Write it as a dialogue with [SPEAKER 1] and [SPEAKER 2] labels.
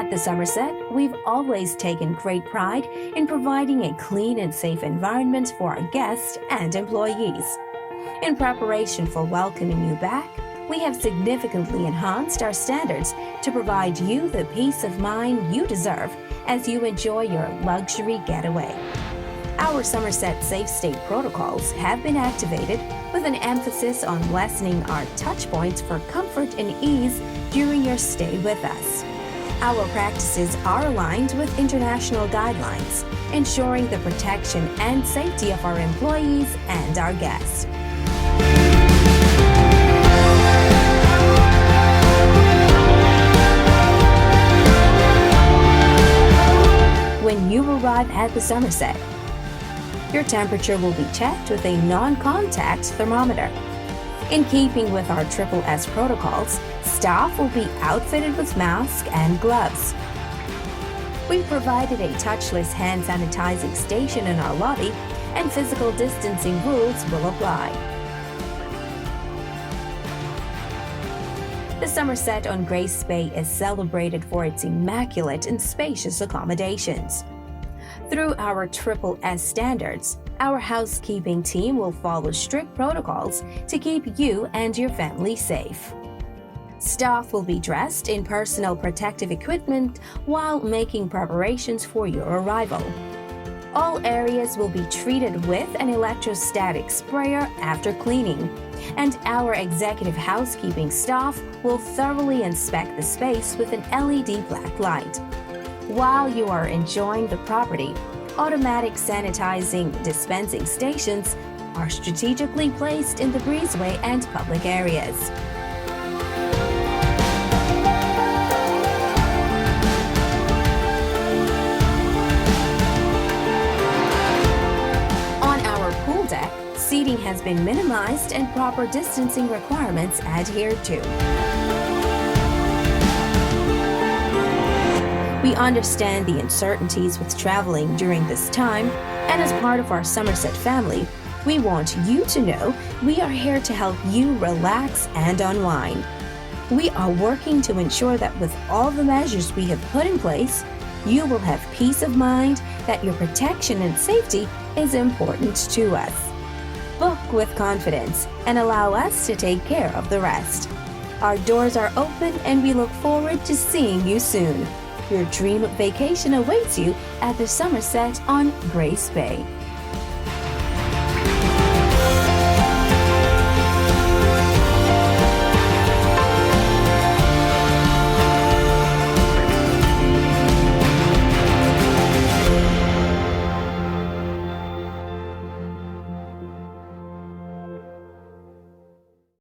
[SPEAKER 1] At the Somerset, we've always taken great pride in providing a clean and safe environment for our guests and employees. In preparation for welcoming you back, we have significantly enhanced our standards to provide you the peace of mind you deserve as you enjoy your luxury getaway. Our Somerset SafeStay Protocols have been activated with an emphasis on lessening our touch points for comfort and ease during your stay with us. Our practices are aligned with international guidelines, ensuring the protection and safety of our employees and our guests. When you arrive at the Somerset, your temperature will be checked with a non-contact thermometer. In keeping with our SSS protocols, staff will be outfitted with masks and gloves. We've provided a touchless hand sanitizing station in our lobby, and physical distancing rules will apply. The Somerset on Grace Bay is celebrated for its immaculate and spacious accommodations. Through our SSS standards, our housekeeping team will follow strict protocols to keep you and your family safe. Staff will be dressed in personal protective equipment while making preparations for your arrival. All areas will be treated with an electrostatic sprayer after cleaning, and our executive housekeeping staff will thoroughly inspect the space with an LED black light. While you are enjoying the property, automatic sanitizing dispensing stations are strategically placed in the breezeway and public areas. On our pool deck, seating has been minimized and proper distancing requirements adhered to. We understand the uncertainties with traveling during this time, and as part of our Somerset family, we want you to know we are here to help you relax and unwind. We are working to ensure that with all the measures we have put in place, you will have peace of mind that your protection and safety is important to us. Book with confidence and allow us to take care of the rest. Our doors are open and we look forward to seeing you soon. Your dream vacation awaits you at the Somerset on Grace Bay.